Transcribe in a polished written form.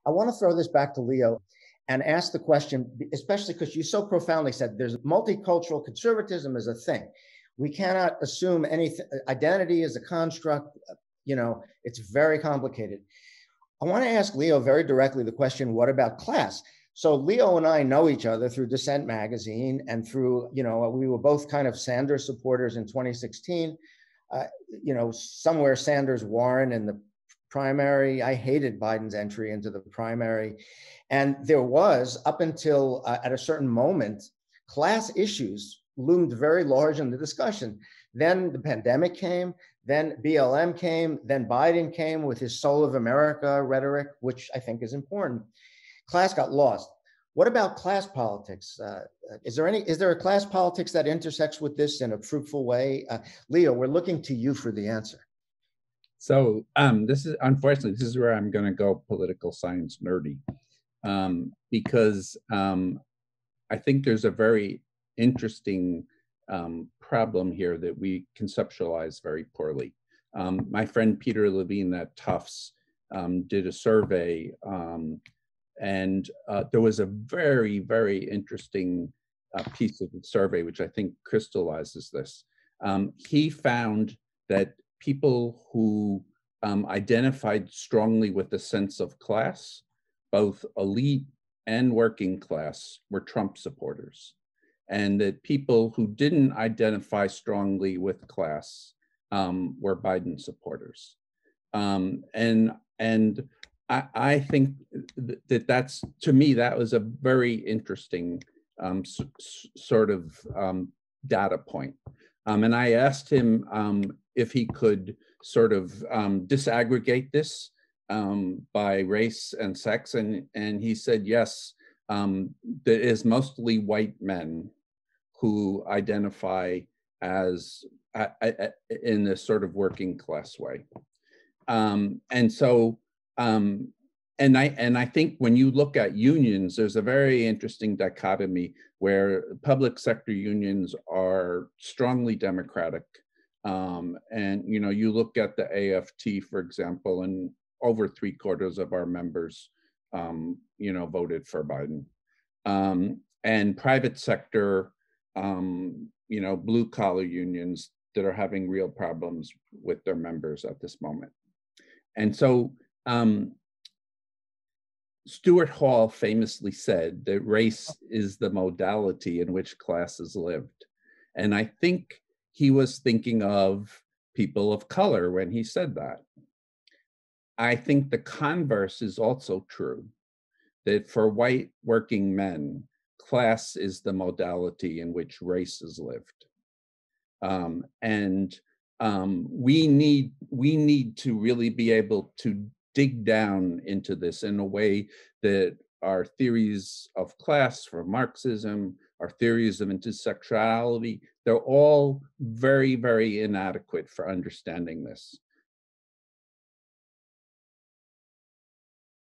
I want to throw this back to Leo and ask the question, especially because you so profoundly said there's multicultural conservatism is a thing. We cannot assume anything. Identity is a construct. It's very complicated. I want to ask Leo very directly the question, what about class? So Leo and I know each other through Dissent magazine and through, we were both kind of Sanders supporters in 2016. Somewhere Sanders Warren in the primary. I hated Biden's entry into the primary. And there was, up until at a certain moment, class issues loomed very large in the discussion. Then the pandemic came, then BLM came, then Biden came with his Soul of America rhetoric, which I think is important. Class got lost. What about class politics? Is there a class politics that intersects with this in a fruitful way? Leo, we're looking to you for the answer. So this is where I'm going to go political science nerdy, because I think there's a very interesting problem here that we conceptualize very poorly. My friend Peter Levine at Tufts did a survey, and there was a very, very interesting piece of the survey, which I think crystallizes this. He found that people who identified strongly with a sense of class, both elite and working class, were Trump supporters. And that people who didn't identify strongly with class were Biden supporters. And I think that's, to me, that was a very interesting sort of data point. And I asked him if he could sort of disaggregate this by race and sex, and he said yes, that is mostly white men who identify as in this sort of working class way. And so, and I think when you look at unions, there's a very interesting dichotomy where public sector unions are strongly Democratic. And you look at the AFT, for example, and over 3/4 of our members, voted for Biden. And private sector, blue collar unions that are having real problems with their members at this moment. And so Stuart Hall famously said that race is the modality in which class is lived. And I think he was thinking of people of color when he said that. I think the converse is also true, that for white working men, class is the modality in which race is lived. We need to really be able to dig down into this in a way that our theories of class from Marxism, our theories of intersectionality, they're all very, very inadequate for understanding this.